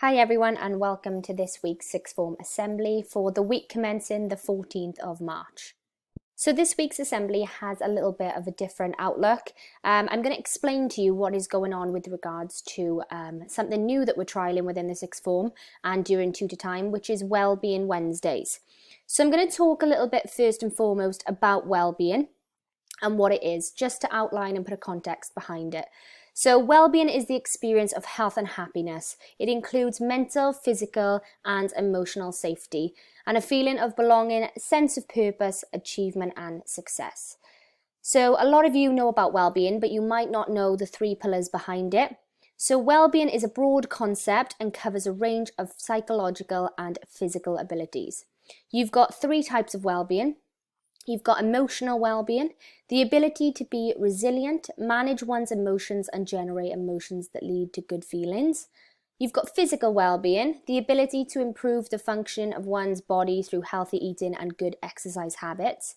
Hi everyone and welcome to this week's Sixth Form Assembly for the week commencing the 14th of March. So this week's assembly has a little bit of a different outlook. I'm going to explain to you what is going on with regards to something new that we're trialling within the Sixth Form and during tutor time, which is Wellbeing Wednesdays. So I'm going to talk a little bit first and foremost about well-being and what it is, just to outline and put a context behind it. So well-being is the experience of health and happiness. It includes mental, physical and emotional safety and a feeling of belonging, sense of purpose, achievement and success. So a lot of you know about well-being, but you might not know the three pillars behind it. So well-being is a broad concept and covers a range of psychological and physical abilities. You've got three types of well-being. You've got emotional well-being, the ability to be resilient, manage one's emotions and generate emotions that lead to good feelings. You've got physical well-being, the ability to improve the function of one's body through healthy eating and good exercise habits.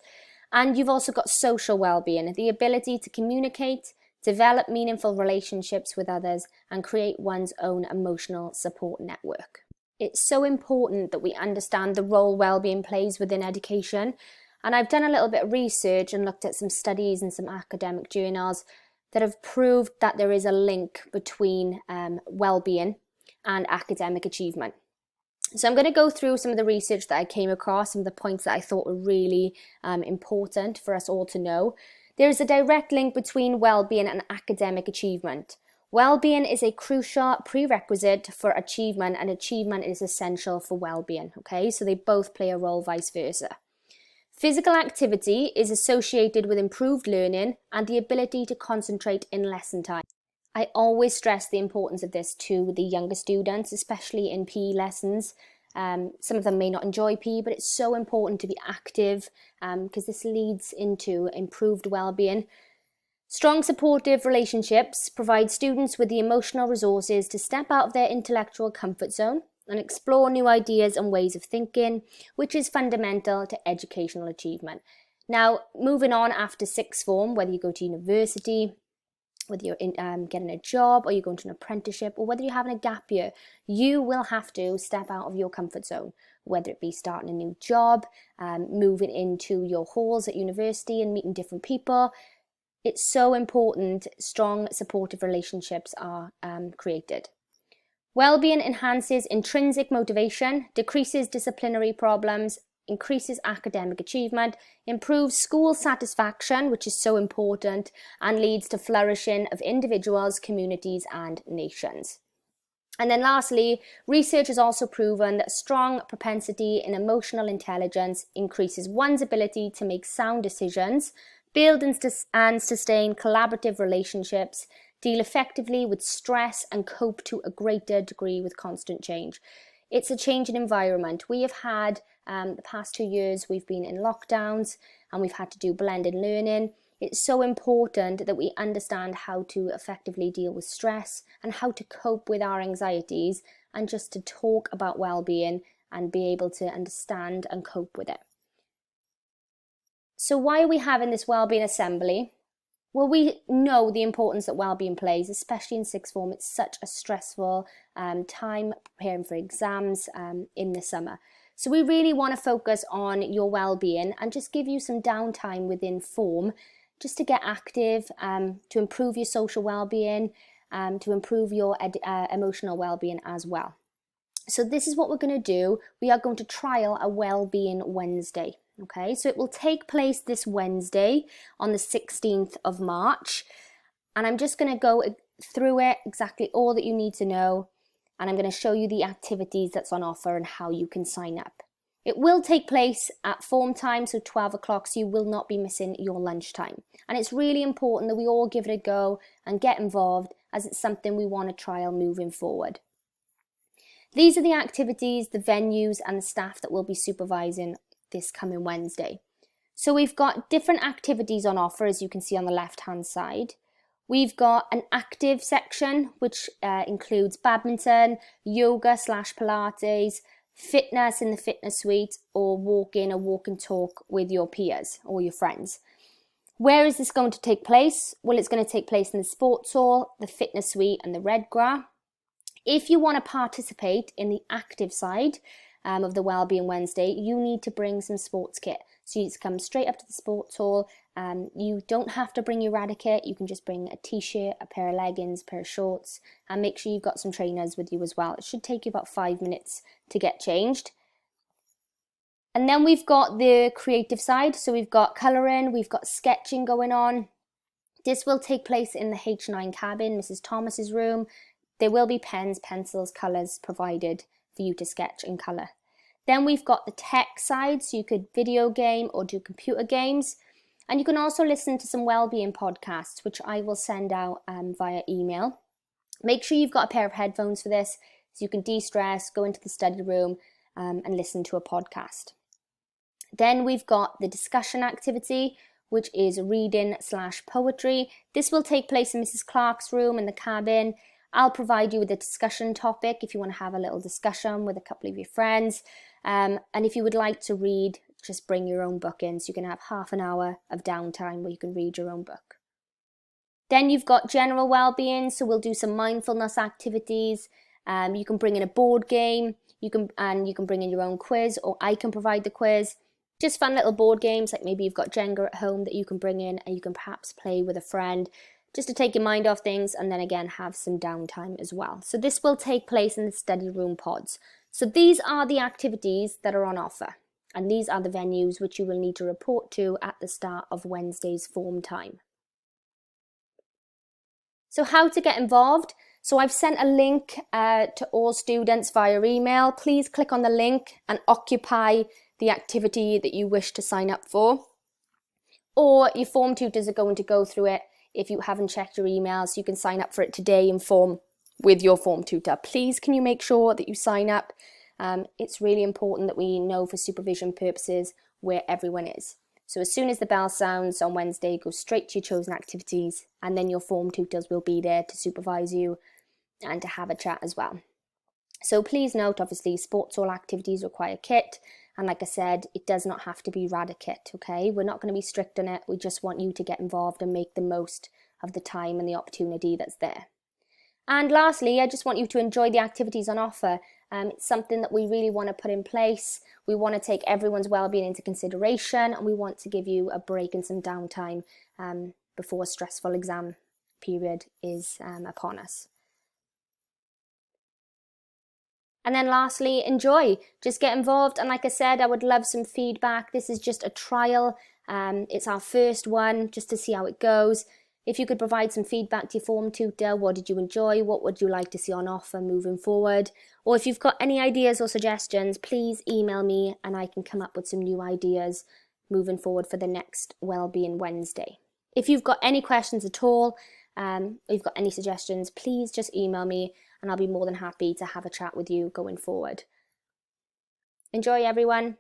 And you've also got social well-being, the ability to communicate, develop meaningful relationships with others and create one's own emotional support network. It's so important that we understand the role well-being plays within education. And I've done a little bit of research and looked at some studies and some academic journals that have proved that there is a link between well-being and academic achievement. So I'm going to go through some of the research that I came across, some of the points that I thought were really important for us all to know. There is a direct link between well-being and academic achievement. Well-being is a crucial prerequisite for achievement, and achievement is essential for well-being. Okay, so they both play a role, vice versa. Physical activity is associated with improved learning and the ability to concentrate in lesson time. I always stress the importance of this to the younger students, especially in PE lessons. Some of them may not enjoy PE, but it's so important to be active because this leads into improved well-being. Strong supportive relationships provide students with the emotional resources to step out of their intellectual comfort zone and explore new ideas and ways of thinking, which is fundamental to educational achievement. Now, moving on after sixth form, whether you go to university, whether you're getting a job or you're going to an apprenticeship or whether you're having a gap year, you will have to step out of your comfort zone, whether it be starting a new job, moving into your halls at university and meeting different people. It's so important strong supportive relationships are created. Well-being enhances intrinsic motivation, decreases disciplinary problems, increases academic achievement, improves school satisfaction, which is so important, and leads to flourishing of individuals, communities, and nations. And then lastly, research has also proven that strong propensity in emotional intelligence increases one's ability to make sound decisions, build and sustain collaborative relationships, deal effectively with stress and cope to a greater degree with constant change. It's a changing environment. We have had the past 2 years, we've been in lockdowns and we've had to do blended learning. It's so important that we understand how to effectively deal with stress and how to cope with our anxieties and just to talk about well-being and be able to understand and cope with it. So why are we having this wellbeing assembly? Well, we know the importance that well-being plays, especially in sixth form. It's such a stressful time preparing for exams in the summer. So we really want to focus on your well-being and just give you some downtime within form just to get active, to improve your social well-being, to improve your emotional well-being as well. So this is what we're going to do. We are going to trial a Wellbeing Wednesday. Okay, so it will take place this Wednesday on the 16th of March. And I'm just going to go through it, exactly all that you need to know. And I'm going to show you the activities that's on offer and how you can sign up. It will take place at form time, so 12 o'clock, so you will not be missing your lunchtime. And it's really important that we all give it a go and get involved, as it's something we want to trial moving forward. These are the activities, the venues and the staff that will be supervising this coming Wednesday. So we've got different activities on offer, as you can see on the left hand side. We've got an active section which includes badminton, yoga / Pilates, fitness in the fitness suite, or walk and talk with your peers or your friends. Where is this going to take place? Well, it's going to take place in the sports hall, the fitness suite and the Radyr. If you want to participate in the active side of the Wellbeing Wednesday, you need to bring some sports kit. So you just come straight up to the sports hall. You don't have to bring your Radyr kit. You can just bring a t-shirt, a pair of leggings, a pair of shorts, and make sure you've got some trainers with you as well. It should take you about 5 minutes to get changed. And then we've got the creative side. So we've got colouring, we've got sketching going on. This will take place in the H9 cabin, Mrs. Thomas's room. There will be pens, pencils, colours provided for you to sketch and colour. Then we've got the tech side, so you could video game or do computer games. And you can also listen to some wellbeing podcasts, which I will send out via email. Make sure you've got a pair of headphones for this, so you can de-stress, go into the study room and listen to a podcast. Then we've got the discussion activity, which is reading/poetry. This will take place in Mrs. Clark's room in the cabin. I'll provide you with a discussion topic if you want to have a little discussion with a couple of your friends. And if you would like to read, just bring your own book in, so you can have half an hour of downtime where you can read your own book. Then you've got general well-being, so we'll do some mindfulness activities. You can bring in a board game, you can bring in your own quiz, or I can provide the quiz. Just fun little board games, like maybe you've got Jenga at home that you can bring in and you can perhaps play with a friend, just to take your mind off things, and then again have some downtime as well. So this will take place in the study room pods. So these are the activities that are on offer, and these are the venues which you will need to report to at the start of Wednesday's form time. So how to get involved? So I've sent a link to all students via email. Please click on the link and occupy the activity that you wish to sign up for. Or your form tutors are going to go through it. If you haven't checked your emails, you can sign up for it today in form with your form tutor. Please can you make sure that you sign up? It's really important that we know for supervision purposes where everyone is. So as soon as the bell sounds on Wednesday, go straight to your chosen activities, and then your form tutors will be there to supervise you and to have a chat as well. So please note, obviously, sports hall activities require kit. And like I said, it does not have to be Radyr kit, okay? We're not going to be strict on it. We just want you to get involved and make the most of the time and the opportunity that's there. And lastly, I just want you to enjoy the activities on offer. It's something that we really want to put in place. We want to take everyone's well-being into consideration, and we want to give you a break and some downtime before a stressful exam period is upon us. And then lastly, enjoy. Just get involved. And like I said, I would love some feedback. This is just a trial. It's our first one, just to see how it goes. If you could provide some feedback to your form tutor, what did you enjoy? What would you like to see on offer moving forward? Or if you've got any ideas or suggestions, please email me and I can come up with some new ideas moving forward for the next Wellbeing Wednesday. If you've got any questions at all, or you've got any suggestions, please just email me and I'll be more than happy to have a chat with you going forward. Enjoy, everyone.